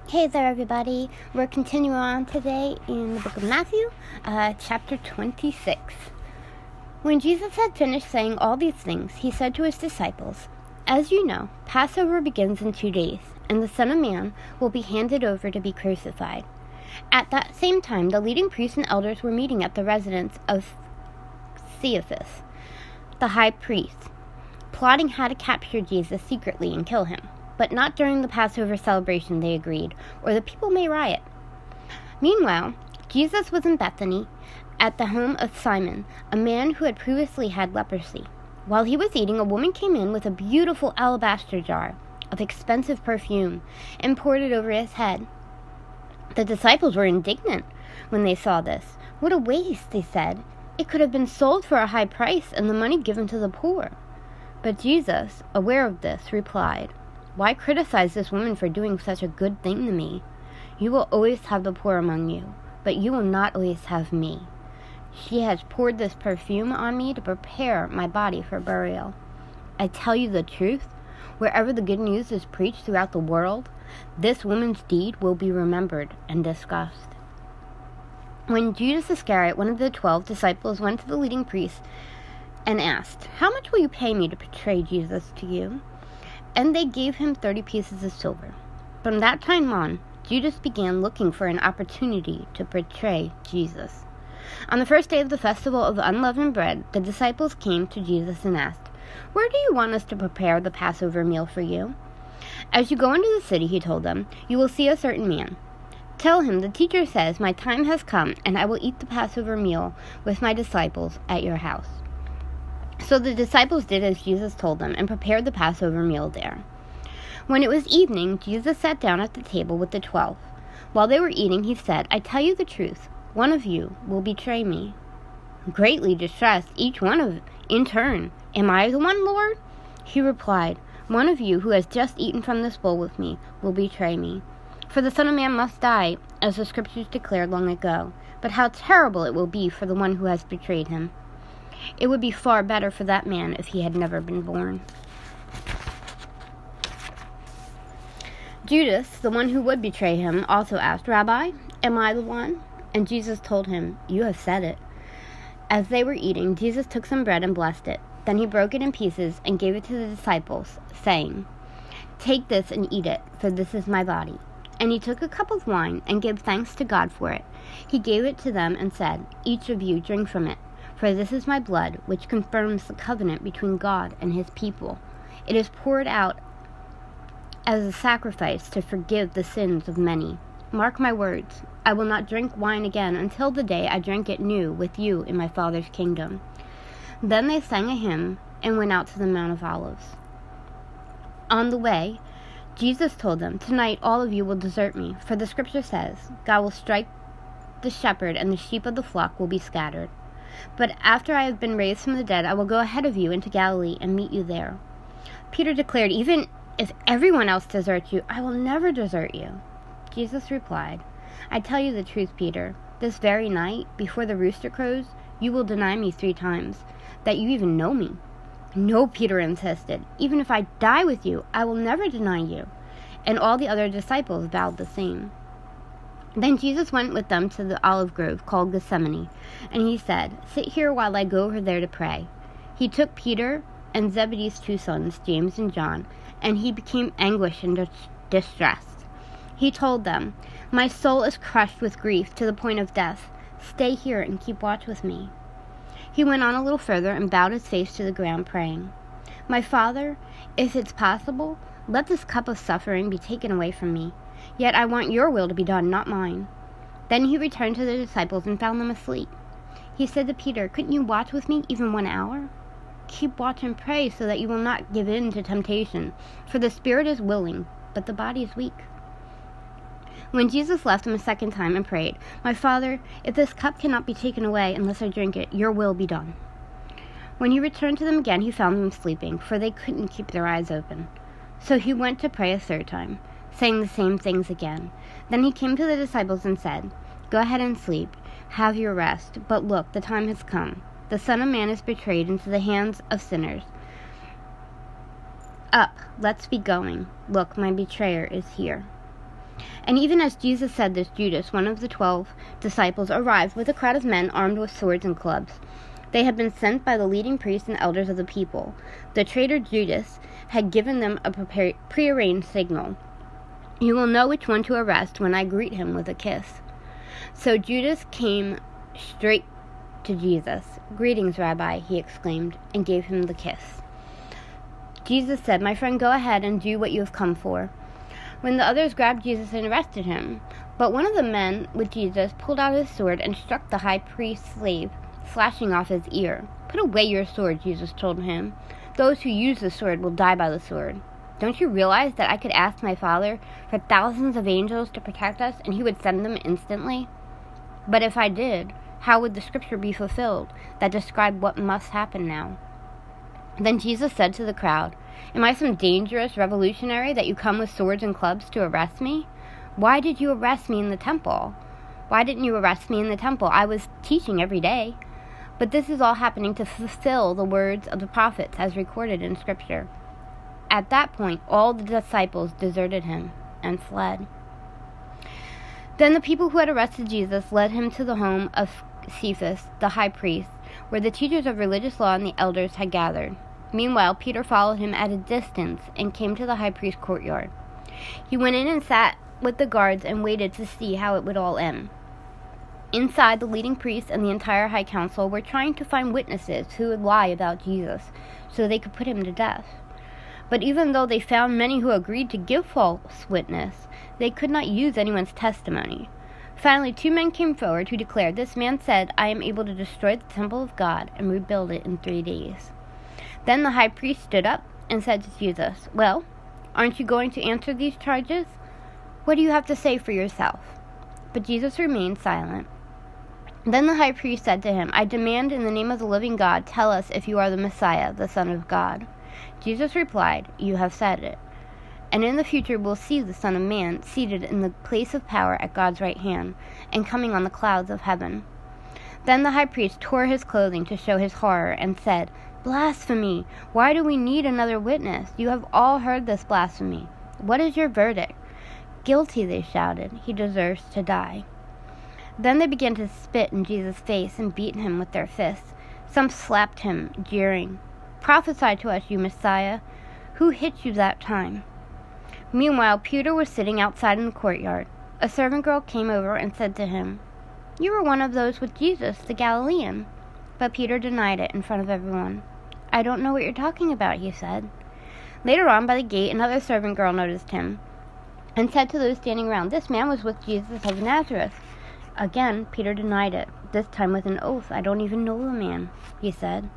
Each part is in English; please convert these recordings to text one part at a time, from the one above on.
Hey there, everybody. We're continuing on today in the book of Matthew, chapter 26. When Jesus had finished saying all these things, he said to his disciples, "As you know, Passover begins in 2 days, and the Son of Man will be handed over to be crucified." At that same time, the leading priests and elders were meeting at the residence of Caiaphas, the high priest, plotting how to capture Jesus secretly and kill him. But not during the Passover celebration, they agreed, or the people may riot. Meanwhile, Jesus was in Bethany at the home of Simon, a man who had previously had leprosy. While he was eating, a woman came in with a beautiful alabaster jar of expensive perfume and poured it over his head. The disciples were indignant when they saw this. "What a waste," they said. "It could have been sold for a high price and the money given to the poor." But Jesus, aware of this, replied, "Why criticize this woman for doing such a good thing to me? You will always have the poor among you, but you will not always have me. She has poured this perfume on me to prepare my body for burial. I tell you the truth, wherever the good news is preached throughout the world, this woman's deed will be remembered and discussed." When Judas Iscariot, one of the 12 disciples, went to the leading priests and asked, "How much will you pay me to betray Jesus to you?" And they gave him 30 pieces of silver. From that time on, Judas began looking for an opportunity to betray Jesus. On the first day of the festival of unleavened bread, the disciples came to Jesus and asked, "Where do you want us to prepare the Passover meal for you?" "As you go into the city," he told them, "you will see a certain man. Tell him, the teacher says, 'My time has come, and I will eat the Passover meal with my disciples at your house.'" So the disciples did as Jesus told them and prepared the Passover meal there. When it was evening, Jesus sat down at the table with the 12. While they were eating, he said, "I tell you the truth, one of you will betray me." Greatly distressed, each one in turn, "Am I the one, Lord?" He replied, "One of you who has just eaten from this bowl with me will betray me. For the Son of Man must die, as the Scriptures declared long ago. But how terrible it will be for the one who has betrayed him. It would be far better for that man if he had never been born." Judas, the one who would betray him, also asked, "Rabbi, am I the one?" And Jesus told him, "You have said it." As they were eating, Jesus took some bread and blessed it. Then he broke it in pieces and gave it to the disciples, saying, "Take this and eat it, for this is my body." And he took a cup of wine and gave thanks to God for it. He gave it to them and said, "Each of you drink from it. For this is my blood, which confirms the covenant between God and his people. It is poured out as a sacrifice to forgive the sins of many. Mark my words, I will not drink wine again until the day I drink it new with you in my Father's kingdom." Then they sang a hymn and went out to the Mount of Olives. On the way, Jesus told them, "Tonight all of you will desert me, for the Scripture says, 'God will strike the shepherd and the sheep of the flock will be scattered.' But after I have been raised from the dead, I will go ahead of you into Galilee and meet you there." Peter declared, "Even if everyone else deserts you, I will never desert you." Jesus replied, "I tell you the truth, Peter. This very night, before the rooster crows, you will deny me 3 times, that you even know me." "No," Peter insisted. "Even if I die with you, I will never deny you." And all the other disciples vowed the same. Then Jesus went with them to the olive grove called Gethsemane, and he said, "Sit here while I go over there to pray." He took Peter and Zebedee's 2 sons, James and John, and he became anguished and distressed. He told them, "My soul is crushed with grief to the point of death. Stay here and keep watch with me." He went on a little further and bowed his face to the ground, praying, "My Father, if it's possible, let this cup of suffering be taken away from me. Yet I want your will to be done, not mine." Then he returned to the disciples and found them asleep. He said to Peter, "Couldn't you watch with me even 1 hour? Keep watch and pray so that you will not give in to temptation. For the spirit is willing, but the body is weak." When Jesus left them a second time and prayed, "My Father, if this cup cannot be taken away unless I drink it, your will be done." When he returned to them again, he found them sleeping, for they couldn't keep their eyes open. So he went to pray a third time, saying the same things again. Then he came to the disciples and said, "Go ahead and sleep. Have your rest. But look, the time has come. The Son of Man is betrayed into the hands of sinners. Up, let's be going. Look, my betrayer is here." And even as Jesus said this, Judas, one of the 12 disciples, arrived with a crowd of men armed with swords and clubs. They had been sent by the leading priests and elders of the people. The traitor Judas had given them a prearranged signal. "You will know which one to arrest when I greet him with a kiss." So Judas came straight to Jesus. "Greetings, Rabbi," he exclaimed, and gave him the kiss. Jesus said, "My friend, go ahead and do what you have come for." When the others grabbed Jesus and arrested him, but one of the men with Jesus pulled out his sword and struck the high priest's slave, slashing off his ear. "Put away your sword," Jesus told him. "Those who use the sword will die by the sword. Don't you realize that I could ask my Father for thousands of angels to protect us, and he would send them instantly? But if I did, how would the scripture be fulfilled that described what must happen now?" Then Jesus said to the crowd, "Am I some dangerous revolutionary that you come with swords and clubs to arrest me? Why did you arrest me in the temple? Why didn't you arrest me in the temple? I was teaching every day." But this is all happening to fulfill the words of the prophets as recorded in Scripture. At that point, all the disciples deserted him and fled. Then the people who had arrested Jesus led him to the home of Caiaphas, the high priest, where the teachers of religious law and the elders had gathered. Meanwhile, Peter followed him at a distance and came to the high priest's courtyard. He went in and sat with the guards and waited to see how it would all end. Inside, the leading priests and the entire high council were trying to find witnesses who would lie about Jesus so they could put him to death. But even though they found many who agreed to give false witness, they could not use anyone's testimony. Finally, 2 men came forward who declared, "This man said, 'I am able to destroy the temple of God and rebuild it in 3 days.'" Then the high priest stood up and said to Jesus, "Well, aren't you going to answer these charges? What do you have to say for yourself?" But Jesus remained silent. Then the high priest said to him, "I demand in the name of the living God, tell us if you are the Messiah, the Son of God." Jesus replied, "You have said it. And in the future we'll see the Son of Man seated in the place of power at God's right hand, and coming on the clouds of heaven." Then the high priest tore his clothing to show his horror and said, "Blasphemy! Why do we need another witness? You have all heard this blasphemy. What is your verdict?" "Guilty," they shouted. "He deserves to die." Then they began to spit in Jesus' face and beat him with their fists. Some slapped him, jeering, "Prophesy to us, you Messiah. Who hit you that time?" Meanwhile, Peter was sitting outside in the courtyard. A servant girl came over and said to him, "You were one of those with Jesus, the Galilean." But Peter denied it in front of everyone. "I don't know what you're talking about," he said. Later on, by the gate, another servant girl noticed him and said to those standing around, "This man was with Jesus of Nazareth." Again, Peter denied it, this time with an oath. "I don't even know the man," he said.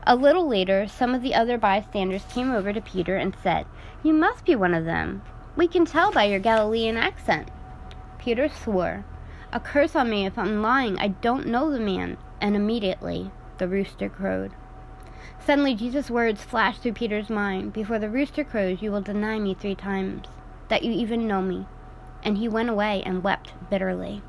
A little later, some of the other bystanders came over to Peter and said, "You must be one of them. We can tell by your Galilean accent." Peter swore, "A curse on me if I'm lying. I don't know the man." And immediately the rooster crowed. Suddenly Jesus' words flashed through Peter's mind, "Before the rooster crows, you will deny me 3 times, that you even know me." And he went away and wept bitterly.